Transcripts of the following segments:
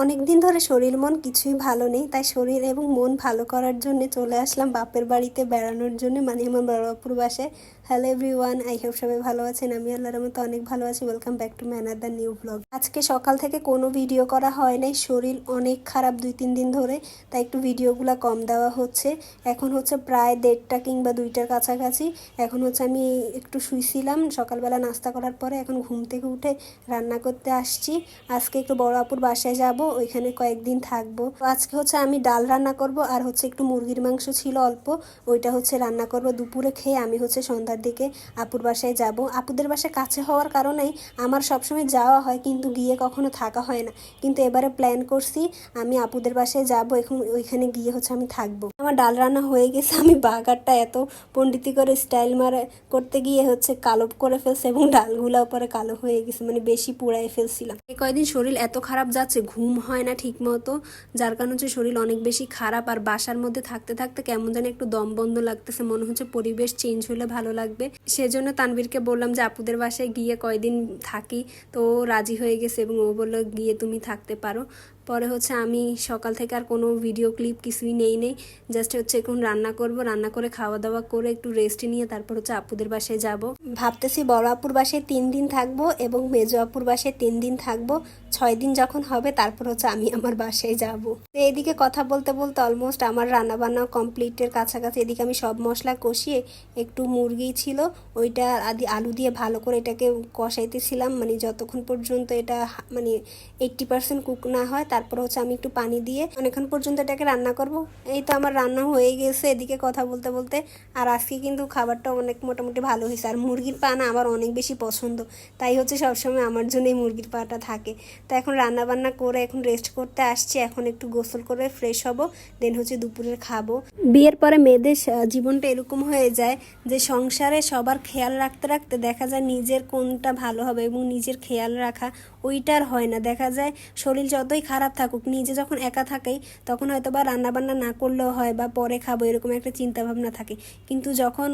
অনেক দিন ধরে শরীর মন কিছুই ভালো নেই, তাই শরীর এবং মন ভালো করার জন্য চলে আসলাম বাপের বাড়িতে বেড়ানোর জন্য, মানে আমার বড়বাপুর বাসায়। হ্যালো এভরিওয়ান, আই হোপ সবাই ভালো আছেন। আমি আল্লাহর মতো অনেক ভালো আছি। Welcome back to my another new blog. আজকে সকাল থেকে কোনো ভিডিও করা হয় নাই, শরীর অনেক খারাপ 2-3 দিন ধরে, তাই একটু ভিডিওগুলো কম দেওয়া হচ্ছে। এখন হচ্ছে প্রায় 1:30 কিংবা 2টার কাছাকাছি। এখন হচ্ছে আমি একটু শুইছিলাম সকালবেলা নাস্তা করার পরে, এখন ঘুম থেকে উঠে রান্না করতে আসছি। আজকে একটু বড় আপুর বাসায় যাব, ওইখানে কয়েকদিন থাকবো। তো আজকে হচ্ছে আমি ডাল রান্না করব, আর হচ্ছে একটু মুরগির মাংস ছিল অল্প, ওইটা হচ্ছে রান্না করব। দুপুরে খেয়ে আমি হচ্ছে সন্ধ্যার দিকে আপুর বাসায় যাব। আপুদের বাসায় কাছে হওয়ার কারণেই আমার সবসময় যাওয়া হয়, কিন্তু গিয়ে কখনো থাকা হয় না। কিন্তু এবারে প্ল্যান করছি আমি আপুদের বাসায় যাব, এখন ওইখানে গিয়ে হচ্ছে আমি থাকবো। আমার ডাল রান্না হয়ে গেছে। আমি বাগারটা এত পণ্ডিতি করে স্টাইল মারে করতে গিয়ে হচ্ছে কালো করে ফেলছে, এবং ডালগুলো পরে কালো হয়ে গেছে, মানে বেশি পুড়াই ফেলছিলাম। এই কয়দিন শরীর এত খারাপ যাচ্ছে, ঘুম হয় না ঠিক মতো, যার কারণে হচ্ছে শরীর অনেক বেশি খারাপ। আর বাসার মধ্যে থাকতে থাকতে কেমন যেন একটু দম বন্ধ লাগতেছে, মনে হচ্ছে পরিবেশ চেঞ্জ হলে ভালো লাগবে। সেজন্য তানবীরকে বললাম যে আপুদের বাসায় গিয়ে কয়দিন থাকি, তো ও রাজি হয়ে গেছে এবং ও বললো গিয়ে তুমি থাকতে পারো। পরে হচ্ছে আমি সকাল থেকে আর কোনো ভিডিও ক্লিপ কিছুই নেই, জাস্ট হচ্ছে এখন রান্না করব, রান্না করে খাওয়া দাওয়া করে একটু রেস্ট নিয়ে তারপর হচ্ছে আপুদের বাসায় যাব। ভাবতেছি বড় আপুর বাসায় 3 দিন থাকবো এবং মেজো আপুর বাসায় 3 দিন থাকবো। 6 দিন যখন হবে তারপর হচ্ছে আমি আমার বাসায় যাব। তো এদিকে কথা বলতে বলতে অলমোস্ট আমার রান্না বান্না কমপ্লিটের কাছাকাছি। এদিকে আমি সব মশলা কষিয়ে, একটু মুরগি ছিল ওইটা আলু দিয়ে ভালো করে এটাকে কষাইতেছিলাম, মানে যতক্ষণ পর্যন্ত এটা মানে 80% কুক না হয়, তারপর হচ্ছে আমি একটু পানি দিয়ে অনেকক্ষণ পর্যন্ত এটাকে রান্না করব। এই তো আমার রান্না হয়ে গেছে এদিকে কথা বলতে বলতে। আর আজকে কিন্তু খাবারটা অনেক মোটামুটি ভালো হয়েছে। আর মুরগির পা না আমার অনেক বেশি পছন্দ, তাই হচ্ছে সবসময় আমার জন্য এই মুরগির পাটা থাকে। তো এখন রান্না বান্না করে এখন রেস্ট করতে আসছি, এখন একটু গোসল করে ফ্রেশ হব, দেন হচ্ছে দুপুরের খাবো। বিয়ের পরে মেয়েদের জীবনটা এরকম হয়ে যায় যে সংসারে সবার খেয়াল রাখতে রাখতে দেখা যায় নিজের কোনটা ভালো হবে এবং নিজের খেয়াল রাখা ওইটার হয় না। দেখা যায় শরীর যতই খারাপ থাকুক, নিজে যখন একা থাকেই তখন হয়তো বা রান্নাবান্না না করলেও হয় বা পরে খাবো, এরকম একটা চিন্তাভাবনা থাকে। কিন্তু যখন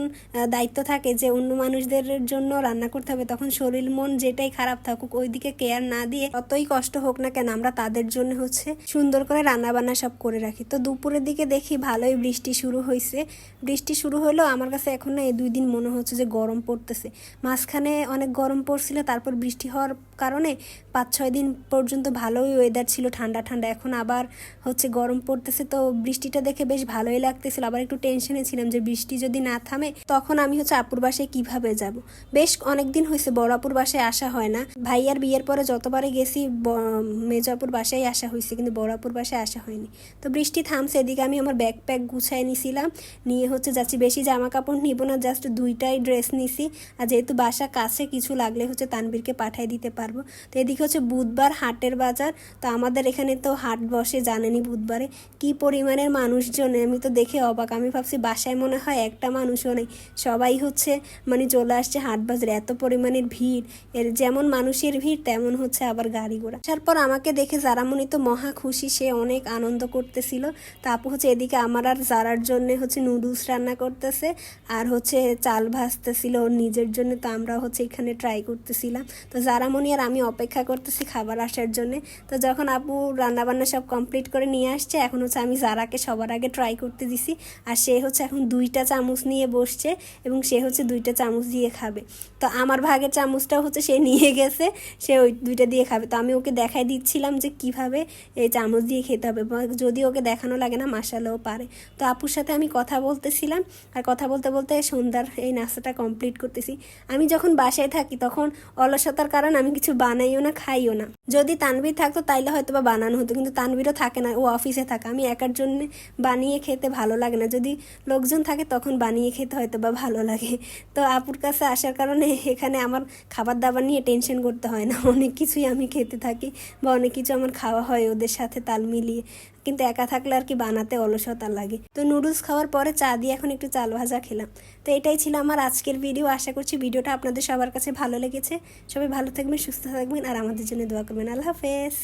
দায়িত্ব থাকে যে অন্য মানুষদের জন্য রান্না করতে হবে, তখন শরীর মন যেটাই খারাপ থাকুক ওইদিকে কেয়ার না দিয়ে, যতই কষ্ট হোক না কেন আমরা তাদের জন্য হচ্ছে সুন্দর করে রান্নাবান্না সব করে রাখি। তো দুপুরের দিকে দেখি ভালোই বৃষ্টি শুরু হয়েছে। বৃষ্টি শুরু হলেও আমার কাছে এখন না এই 2 দিন মনে হচ্ছে যে গরম পড়তেছে। মাঝখানে অনেক গরম পড়ছিল, তারপর বৃষ্টি হওয়ার কারণে 5-6 দিন পর্যন্ত ভালোই ওয়েদার ছিল, ঠান্ডা ঠান্ডা। এখন আবার হচ্ছে গরম পড়তেছে, তো বৃষ্টিটা দেখে বেশ ভালোই লাগতেছিল। আবার একটু টেনশনে ছিলাম যে বৃষ্টি যদি না থামে তখন আমি হচ্ছে আপুর বাসায় কিভাবে যাব। বেশ অনেকদিন হয়েছে বড় আপুর বাসায় আসা হয় না। ভাইয়ার বিয়ের পরে যতবারে গেছি মেজো আপুর বাসায় আসা হয়েছে, কিন্তু বড় আপুর বাসায় আসা হয়নি। তো বৃষ্টি থামছে, এদিকে আমি আমার ব্যাকপ্যাক গুছাই নিছিলাম, নিয়ে হচ্ছে যাচ্ছি। বেশি জামা কাপড় নিব না, জাস্ট 2টাই ড্রেস নিছি। আর যেহেতু বাসা কাছে, কিছু লাগলে হচ্ছে তানবীরকে পাঠিয়ে দিতে পারবো। তো এদিকে হচ্ছে বুধবার হাটের বাজার। তো আমাদের এখানে তো হাট বসে জানেনি বুধবারে, কি পরিমাণের মানুষজন, আমি তো দেখে অবাক। আমি ভাবছি বাসায় মনে হয় একটা মানুষও নেই, সবাই হচ্ছে মানে চলে আসছে হাট বাজারে, এত পরিমাণের ভিড়। এর যেমন মানুষের ভিড় তেমন হচ্ছে আবার গাড়ি ঘোড়া। তারপর আমাকে দেখে জারামণি তো মহা খুশি, সে অনেক আনন্দ করতেছিল। তা আপু হচ্ছে এদিকে আমার আর জারার জন্য হচ্ছে নুডলস রান্না করতেছে, আর হচ্ছে চাল ভাজতেছিল ওর নিজের জন্য। তো আমরা হচ্ছে এখানে ট্রাই করতেছিলাম। তো জারামণি আর আমি অপেক্ষা করতেছি খাবার আসার জন্য। তো যখন আপু রান্নাবান্না সব কমপ্লিট করে নিয়ে আসছে, এখন হচ্ছে আমি জারাকে সবার আগে ট্রাই করতে দিছি। আর সে হচ্ছে এখন 2টা চামচ নিয়ে বসছে এবং সে হচ্ছে 2টা চামচ দিয়ে খাবে। তো আমার ভাগের চামচটাও হচ্ছে সে নিয়ে গেছে, সে ওই 2টা দিয়ে খাবে। তো আমি ওকে দেখাই দিচ্ছিলাম যে কিভাবে এই চামচ দিয়ে খেতে হবে, যদি ওকে দেখানো লাগে না মাশাআল্লাহ পারে। তো আপুর সাথে আমি কথা বলতেছিলাম, আর কথা বলতে বলতে সন্ধ্যার এই নাস্তাটা কমপ্লিট করতেছি। আমি যখন বাসায় থাকি তখন অলসতার কারণে আমি কিছু বানাইও না, খাইও না। যদি তানভীর থাকতো তাইলে হয়তো বা বানানো হতো, কিন্তু তানভীরও থাকে না, ও অফিসে থাকে। আমি একার জন্য বানিয়ে খেতে ভালো লাগে না, যদি লোকজন থাকে তখন বানিয়ে খেতে হয়তো বা ভালো লাগে। তো আপুর কাছে আসার কারণে এখানে আমার খাবার দাবার নিয়ে টেনশন করতে হয় না, অনেক কিছুই আমি খেতে থাকি বা অনেক কিছু আমার খাওয়া হয় ওদের সাথে তাল মিলিয়ে। কিন্তু একা থাকলে আর কি বানাতে অলসতা লাগে। তো নুডলস খাওয়ার পরে চা দিয়ে এখন একটু চাল ভাজা খেলাম। তো এটাই ছিল আমার আজকের ভিডিও। আশা করছি ভিডিওটা আপনাদের সবার কাছে ভালো লেগেছে। সবাই ভালো থাকবেন, সুস্থ থাকবেন, আর আমাদের জন্য দোয়া করবেন। আল্লাহ হাফেজ।